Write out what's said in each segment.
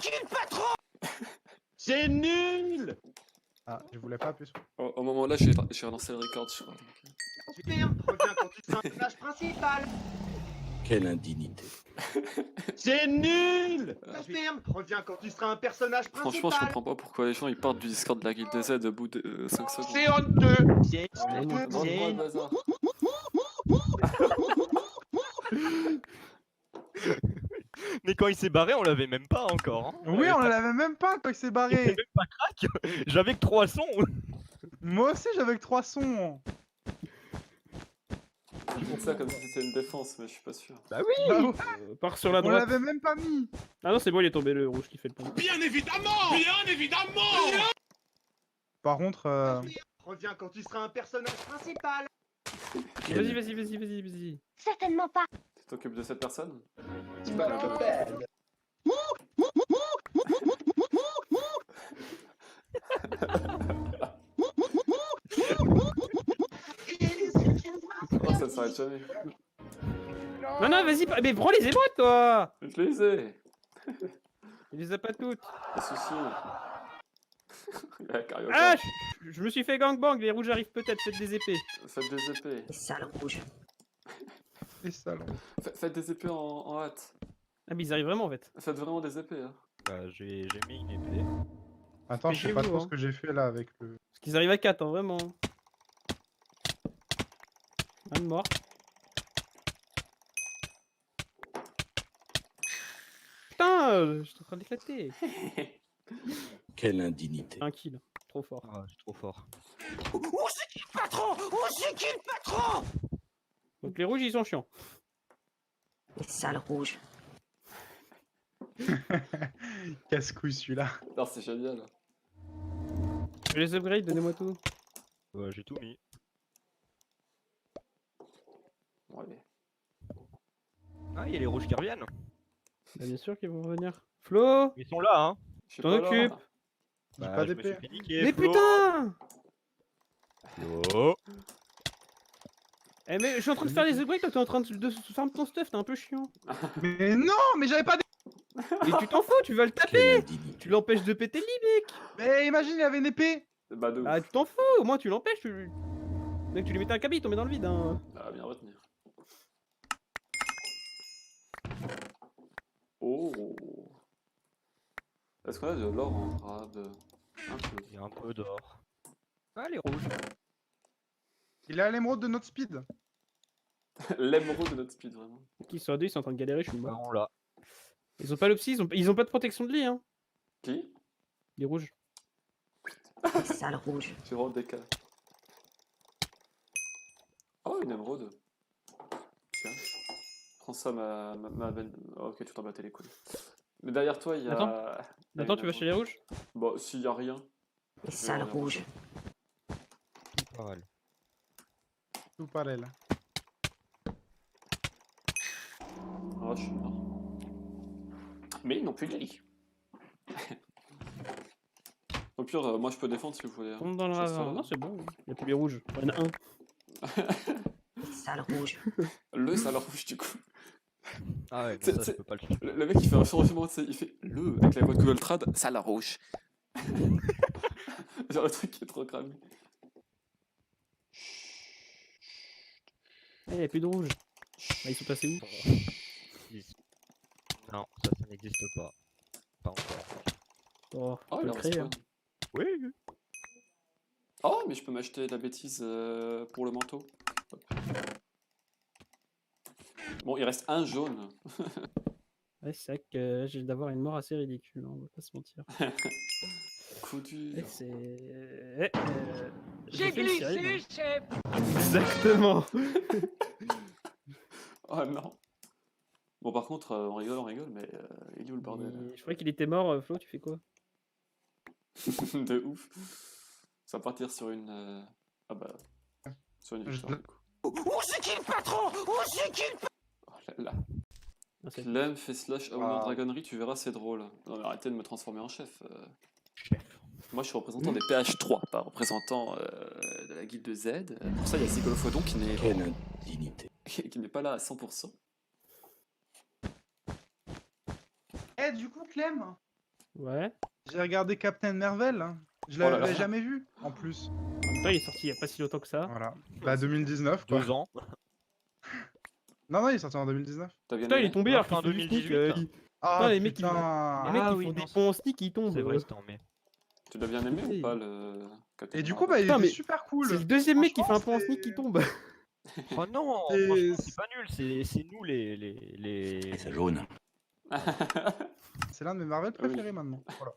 c'est qui le patron? C'est nul! Ah, je voulais pas appuyer sur. Au moment là, j'ai relancé le record, je crois. Reviens quand tu seras un personnage principal. Quelle indignité. C'est nul! Confirme, reviens quand tu seras un personnage Franchement, je principal. comprends pas pourquoi les gens ils partent du Discord de la guilde des Z au bout de 5 secondes. C'est honteux! C'est Bon, le bazar. Mais quand il s'est barré, on l'avait même pas encore. Hein. Oui, on l'avait même pas quand il s'est Il était barré. même pas crack. J'avais que 3 sons. Moi aussi, j'avais que 3 sons. Je dis ça comme si c'était une défense, mais je suis pas sûr. Bah oui. Bah ouais, Part sur la on droite. l'avait même pas mis. Ah non, c'est bon, il est tombé le rouge qui fait le pont. Bien évidemment! Bien évidemment! Par contre, Reviens quand tu seras un personnage principal. Vas-y. Certainement pas. Tu t'occupes de cette personne? Oh, ça ne s'arrête jamais. Non, vas-y, mais prends les émotes, toi. Je les ai! Il les a pas toutes. Pas de soucis. Il y a Carioca. Ah, je me suis fait gangbang, les rouges arrivent peut-être, faites des épées. Faites des épées. Sale rouge. les salons. Faites des épées en hâte. Ah, mais ils arrivent vraiment en fait. Faites vraiment des épées. Hein. Bah, j'ai mis une épée. Attends, je sais pas Dépêchez-vous, trop hein. ce que j'ai fait là avec le. Parce qu'ils arrivent à 4, hein, vraiment. Un de mort. Putain, je suis en train d'éclater. Quelle indignité. Un kill, trop fort. Ah, je suis trop fort. Où c'est qui le patron? Où c'est qui le patron? Donc les rouges, ils sont chiants. Sale rouge. Casse-couille celui-là. Non, c'est génial. Je les upgrade, donnez-moi tout. Ouais, j'ai tout mis. Bon, allez. Ah, il y a les rouges qui reviennent. Bah, bien sûr qu'ils vont revenir. Flo, Ils sont là, hein. Je suis t'en pas là. occupes. J'ai Bah, pas je me suis d'épée. fait niquer, Mais Flo. putain. Oh. Eh mais je suis en train de faire les upgrades, toi t'es en train de farm ton stuff, t'es un peu chiant. Mais non, mais j'avais pas. Mais tu t'en fous, tu vas le taper. Quelle indignité. Tu l'empêches de péter le lit, mec. Mais imagine, il avait une épée. Bah, de ouf. Ah tu t'en fous, au moins tu l'empêches. Mec, tu lui mettais un cabis, il tombait dans le vide. Hein. Ah, bien retenir. Oh. Est-ce qu'on a de l'or en grade? Un peu. Il y a un peu d'or. Ah, les rouges. Il est à l'émeraude de notre speed. L'émeraude de notre speed, vraiment. Qui sont à deux, ils sont en train de galérer, je suis Bah, mort. on l'a. Ils ont pas l'opsi, ils ont pas de protection de lit, hein. Qui? Les rouges. Sale rouge. Tu rends des cas. Oh, une émeraude. Tiens. Prends ça, ma belle. Oh, ok, tu t'en battais les couilles. Mais derrière toi, il y a. Attends. il y a Attends, une tu vas chez les émeraude. rouges? Bon, s'il y a rien. Sale rouge. Pas mal. Tout pareil là. Oh, je suis mort. Mais ils n'ont plus de lit. Au pire, moi je peux défendre si vous voulez. hein. Tombe dans le Je reste ravin. là. Non, c'est bon. Il y a plus les rouges. Il y en a un. Sale rouge. Le sale rouge du coup. Ah ouais, C'est- non, ça, je c'est- peux pas le faire. Le mec il fait un changement, tu sais, il fait le avec la voix de Google Trad, sale rouge. Genre le truc qui est trop cramé. Eh, il y a plus de rouges. Bah, ils sont passés où? Non, ça n'existe pas. Pas encore. Oh, Oh, faut il le a créer. Hein. respawn. Oui. Oh, mais je peux m'acheter de la bêtise pour le manteau. Hop. Bon, il reste un jaune. Ouais, c'est vrai que j'ai d'avoir une mort assez ridicule, hein, on va pas se mentir. Coup dur. Et c'est. J'ai fait le Cyril, glissé, chef. hein. Exactement. Oh non. Bon, par contre, on rigole, mais il est où le bordel? Je croyais qu'il était mort, Flo, tu fais quoi? De ouf. Ça va partir sur une. Ah bah. Sur une victoire, du coup. Où c'est qui le patron? Où c'est qui le patron? Oh là là. Ah, c'est- Clem fait slash Homer Wow. Dragonnerie, tu verras, c'est drôle. Non, mais arrêtez de me transformer en chef. Chef. Moi, je suis représentant des PH3, pas représentant de la guilde de Z. Pour ça, il y a Sigolophodon qui n'est Quelle indignité. qui n'est pas là à 100%. Eh, du coup, Clem, Ouais. J'ai regardé Captain Marvel. Hein. Je Oh là l'avais là. jamais vu, en plus. En même temps, il est sorti il y a pas si longtemps que ça. Voilà. Bah 2019 quoi. 2 ans. Non, non, il est sorti en 2019. T'as bien Putain, il aimé est tombé Non, alors qu'il en fait du sneak. 2018. Ah les mecs, putain. Les mecs, Ah ils oui, font non, des ponts en sneak, ils tombent. C'est vrai, c'était en mai. Tu l'as bien aimé Oui. ou pas le Captain Et du coup, Marvel bah, il Putain, était mais super cool. C'est le deuxième mec qui fait un Franchement, pont en sneak qui tombe. Oh non, C'est- franchement, c'est pas nul, c'est nous Et ça jaune. C'est l'un de mes Marvel Oui. préférés maintenant. Voilà.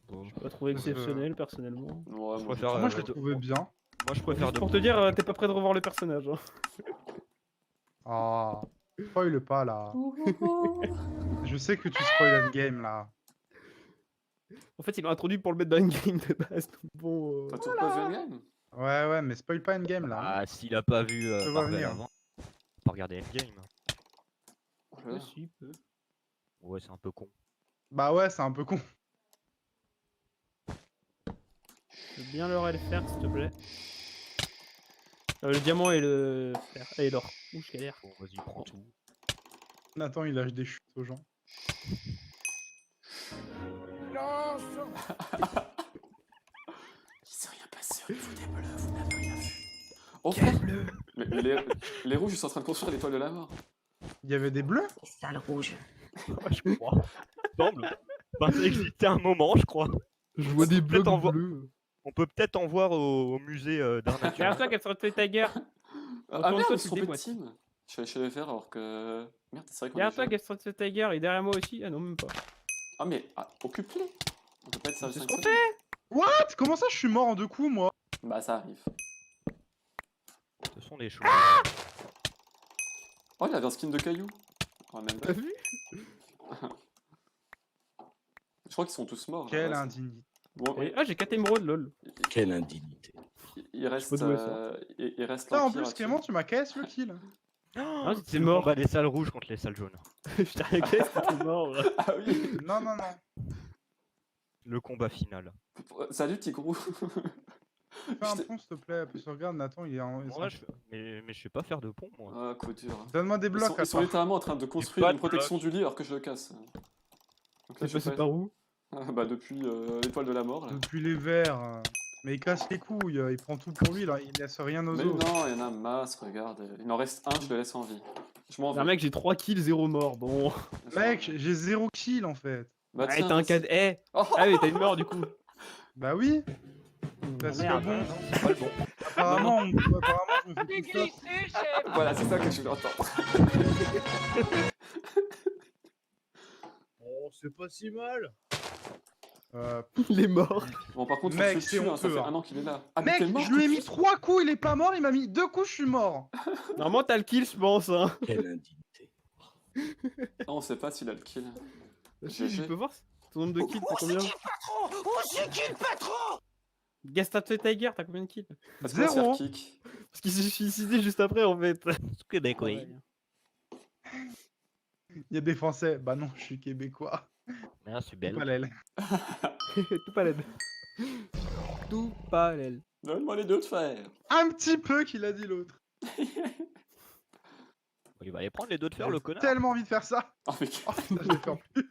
Bon, Pas trouvé exceptionnel, personnellement. Ouais, moi, Je préfère, Moi, je l'ai de- trouvé bien. moi je préfère Juste de pour te dire, t'es pas prêt de revoir le personnage. Hein. Ah, spoil pas là. Je sais que tu spoil Endgame là. En fait, il m'a introduit pour le mettre dans une game de base. Donc bon. T'as toujours pas vu Endgame? Ouais, mais spoil pas Endgame là. Ah, s'il a pas vu Je vois Marvel venir. avant, pas regarder Endgame. Oh là là. Ouais, si, peu. Ouais, c'est un peu con. Bah ouais, c'est un peu con. Je veux bien l'or et le fer, s'il te plaît. Le diamant et le fer. Et l'or. Ouh, je galère. Bon, vas-y, prends tout. Nathan, il lâche des chutes aux gens. Il s'est rien passé au niveau des bleus, vous n'avez rien vu. Oh frère, mais les rouges ils sont en train de construire l'étoile de la mort. Il y avait des bleus? Les salles rouges. Ouais, je crois. Semble. Enfin, ça existait un moment, je crois. Je vois des blocs blocs bleus. On peut peut-être en voir au musée d'art naturel. Derrière toi, qu'elle serait Tiger. Ah Retourne-toi, merde, tu ils se sont de déboîtes. team. Je suis allé les faire alors que. Merde, c'est vrai qu'on Derrière est toi, jeunes. Gaston Tiger. Et derrière moi aussi. Ah non, même pas. Ah mais occupe-les. On peut pas être sérieux C'est ce 5 qu'on secondes. What? Comment ça, je suis mort en 2 coups, moi? Bah ça arrive. Ce sont des choses. Oh il avait un skin de caillou. Oh, même T'as vu? Je crois qu'ils sont tous morts. Quelle là, indignité. Bon, Et- Ah, j'ai 4 émeraudes, lol. Quelle indignité. il reste. pas d'où elle sort. Il reste Putain, en l'Empire plus, à Clément, tuer. tu m'as KS le kill. Ah, C'est c'était le mort. combat des salles rouges contre les salles jaunes. Putain, qu'est-ce que t'es mort là. Ah oui. Non, non, non. Le combat final. Salut Tigrou. Fais un pont, s'il te plaît. Parce que regarde, Nathan, il est en. Moi, mais je sais pas faire de pont, moi. Ah coup dur. Donne-moi des blocs, Ils sont attends. littéralement en train de construire pas une de protection blocs. du lit alors que je le casse. Donc là, T'es je suis passé pas- par où? Ah, bah depuis l'étoile de la mort là. Depuis les verts. Mais il casse les couilles, il prend tout pour lui, là. Il laisse rien aux Mais autres. non, il y en a masse, regarde. Il en reste un, je le laisse en vie. Je m'en Un vais. mec, j'ai 3 kills, 0 mort. Bon. Mec, j'ai 0 kill en fait. Bah, Ah, tiens, t'as un vas-y. cadre. Eh. Oh, Ah, mais t'as une mort du coup. Bah oui. Parce que Merde. bon, C'est pas le bon. apparemment, apparemment, je me fais tout ça. voilà, c'est ça que je voulais entendre. Oh, c'est pas si mal. Il est mort. Bon, par contre, faut Mec, que je le c'est tue, hein, ça honteux, fait hein. un an qu'il est là. Ah, mais Mec, t'es mort je lui ai tout de mis suite. 3 coups, il est pas mort, il m'a mis 2 coups, je suis mort. Normalement, t'as le kill, je pense. Hein. Quelle indignité. Ah, on sait pas s'il a le kill. Si, GG. je peux voir ton nombre de kills, t'as On combien? s'équipe pas trop. On s'équipe pas trop. Gaston Tiger, t'as combien de kills? Parce qu'on va se faire 0. kick. Parce qu'il s'est suicidé juste après en fait. Québec, Ouais. Il y a des Français. Bah non, je suis québécois. Ah, c'est belle. Pas l'aile. Tout pas l'aile. Tout pas l'aile. Donne-moi les deux de fer. Un petit peu qu'il a dit l'autre. Il va aller prendre les deux de fer, J'ai le connard. tellement envie de faire ça. Oh, mec. Oh, putain, je l'ai fait en plus.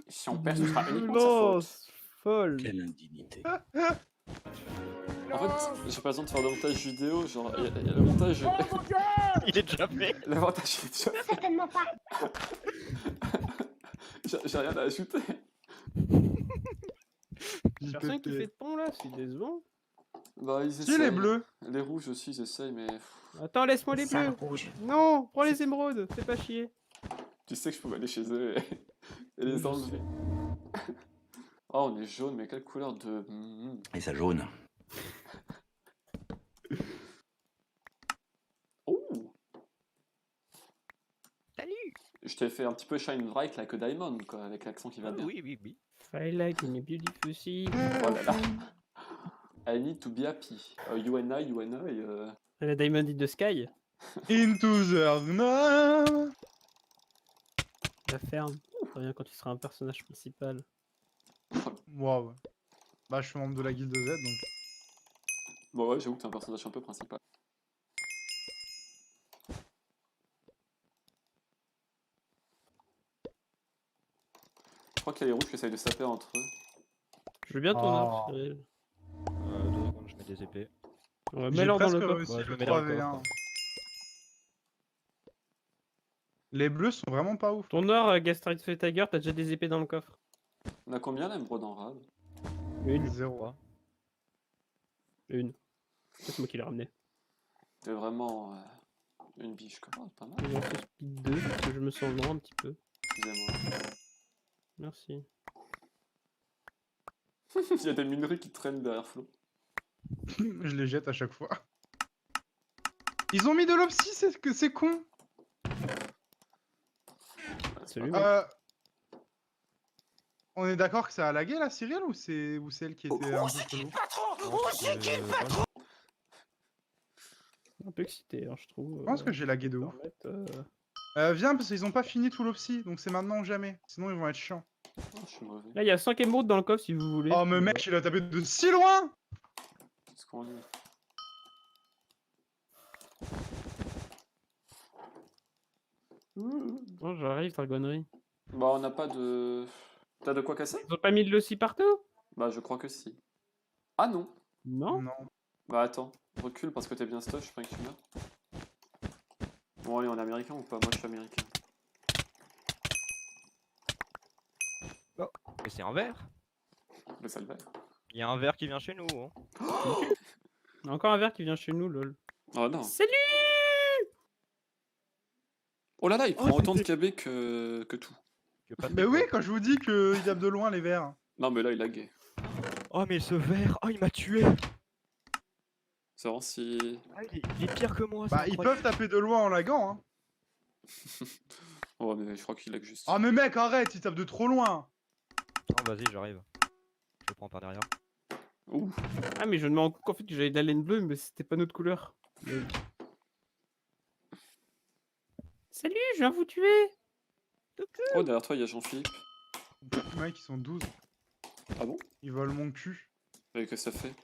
Si on perd, ce sera uniquement de sa faute. Violence folle. Quelle indignité. En fait, j'ai pas besoin de faire de montage vidéo, genre, il y a le montage. Il est déjà fait. L'avantage est déjà fait. Certainement pas. J'ai rien à ajouter. J'ai Personne qui pété. fait de pont là, c'est décevant. Bah, ils Si, essayent. les bleus. Les rouges aussi, ils essayent, mais Attends, laisse-moi Les les salles bleus. rouges. Non, prends les émeraudes, fais pas chier. tu sais que je peux aller chez eux et les Je enlever. Oh, on est jaune, mais quelle couleur de. Et ça jaune. Oh! Salut. Je t'ai fait un petit peu shine bright like a diamond, quoi, avec l'accent qui va bien. Oui, oui, oui. File like in a beautiful sea. Oh là là. I need to be happy. You and I. La Diamond in the Sky. Into the night. La ferme. Reviens quand tu seras un personnage principal. Waouh. Bah, je suis membre de la guilde Z donc. Bon, ouais, j'avoue que t'es un personnage un peu principal. crois qu'il y a les rouges qui essayent de saper entre eux. Je veux bien ton Oh. arc, Cyril. 2 secondes, je mets des épées. Ouais, J'ai mets-leur dans presque le coffre. réussi Ouais, je le me mets dans le 3v1. Les bleus sont vraiment pas ouf. Ton or, Gastrid Tiger, t'as déjà des épées dans le coffre. On a combien l'émeraude en rade? Une. 0. Une. C'est moi qui l'ai ramené. C'est vraiment une biche quoi. Oh, pas mal, Je vais lancer speed 2 parce que je me sens lent un petit peu. excusez-moi. Merci. Il y a des minerais qui traînent derrière Flo. Je les jette à chaque fois. Ils ont mis de l'opsie, c'est con. Salut, mec. On est d'accord que ça a lagué là, Cyril, ou c'est elle qui était un Où peu c'est qui chelou? le patron? Où c'est qui le patron? Un peu excité, hein, je trouve. Je pense que j'ai lagué de ouf. Viens, parce qu'ils ont pas fini tout l'opsie, donc c'est maintenant ou jamais. Sinon ils vont être chiants. Oh, je suis mauvais. Là, il y a 5 émeraudes dans le coffre si vous voulez. Oh mais mec, il a tapé de si loin. Qu'est-ce qu'on dit? Oh, j'arrive, dragonnerie. Bah on n'a pas de... T'as de quoi casser? Ils ont pas mis de l'ossi partout? Bah je crois que si. Ah non. Non. Non. Bah attends, recule parce que t'es bien stuck, je crois que tu meurs. Bon allez, on est américain ou pas? Moi je suis américain. Mais c'est un verre. Le sale vert. Il y a un verre qui vient chez nous. Hein. Il y a encore un verre qui vient chez nous, lol. Oh non. Salut! Oh là là, il Oh, prend autant de c'était- KB que tout. Que pas de Mais oui, déco. quand je vous dis qu'ils tapent de loin les verts. Non mais là il a gay. Oh mais ce verre, oh il m'a tué. C'est vraiment si... Ah, il est pire que moi. Bah c'est ils incroyable. peuvent taper de loin en laguant, hein. Oh mais je crois qu'il lag juste. Oh mais mec, arrête, ils tapent de trop loin. Oh, vas-y, j'arrive. Je le prends par derrière. Ouh. Ah, mais je me rends compte qu'en fait que j'avais de la laine bleue, mais c'était pas notre couleur. Lol. Salut, je viens vous tuer! Oh derrière toi il y a Jean-Philippe. Mec, ils sont 12. Ah bon? Ils volent mon cul. Et que ça fait?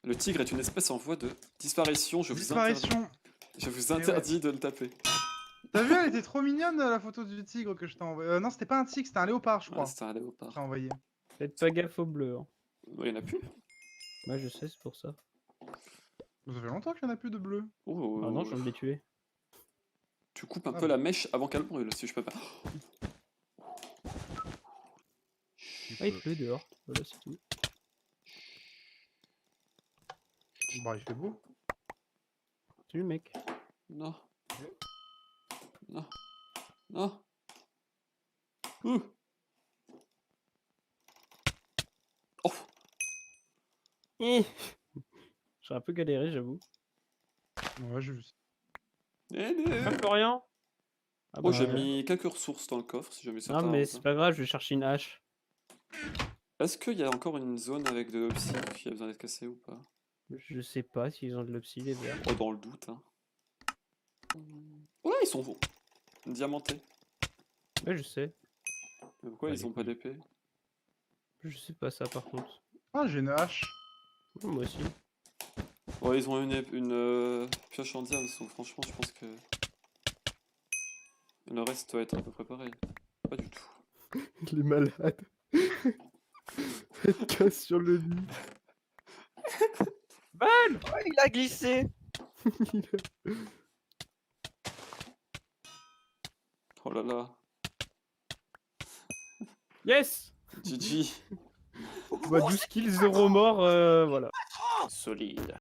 Le tigre est une espèce en voie de disparition, je vous interdis, Disparition. je vous interdis de le taper. T'as vu, elle était trop mignonne la photo du tigre que je t'ai envoyé. Non, c'était pas un tigre, c'était un léopard, je crois. Ouais, c'était un léopard. Je t'ai envoyé. Faites pas gaffe au bleu. Hein. Il y en a plus? Moi, je sais, c'est pour ça. Ça fait longtemps qu'il y en a plus de bleu. Oh, Ah non, je viens de les tuer. Tu coupes un Ah peu bon. la mèche avant qu'elle brûle, si je peux pas. Ah, il pleut dehors. Voilà, c'est tout. Bah, il fait beau. Salut, mec. Non. Non. Non. Ouh. Oh. J'ai un peu galéré, j'avoue. Ouais, j'ai vu ça. Ah, Florian? Ah, Oh, bah, j'ai mis quelques ressources dans le coffre, si jamais ça Non, mais t'arrange. c'est pas grave, je vais chercher une hache. Est-ce qu'il y a encore une zone avec de l'opsie qui a besoin d'être cassée ou pas? Je sais pas s'ils ont de l'opsie, les verts. Oh, dans le doute, hein. Oh là, ils sont diamantés. Ouais, je sais. Mais pourquoi Bah, ils ont pas d'épée? Je sais pas ça, par contre. Ah, j'ai une hache. Moi aussi. Ouais, ils ont une pioche en diamant, donc franchement, je pense que le reste doit être à peu près pareil. Pas du tout. Il est malade. Faites casse sur le lit. Oh, il a glissé. Oh là là. Yes! GG. Bah, 12 kills, 0 mort, voilà. Solide.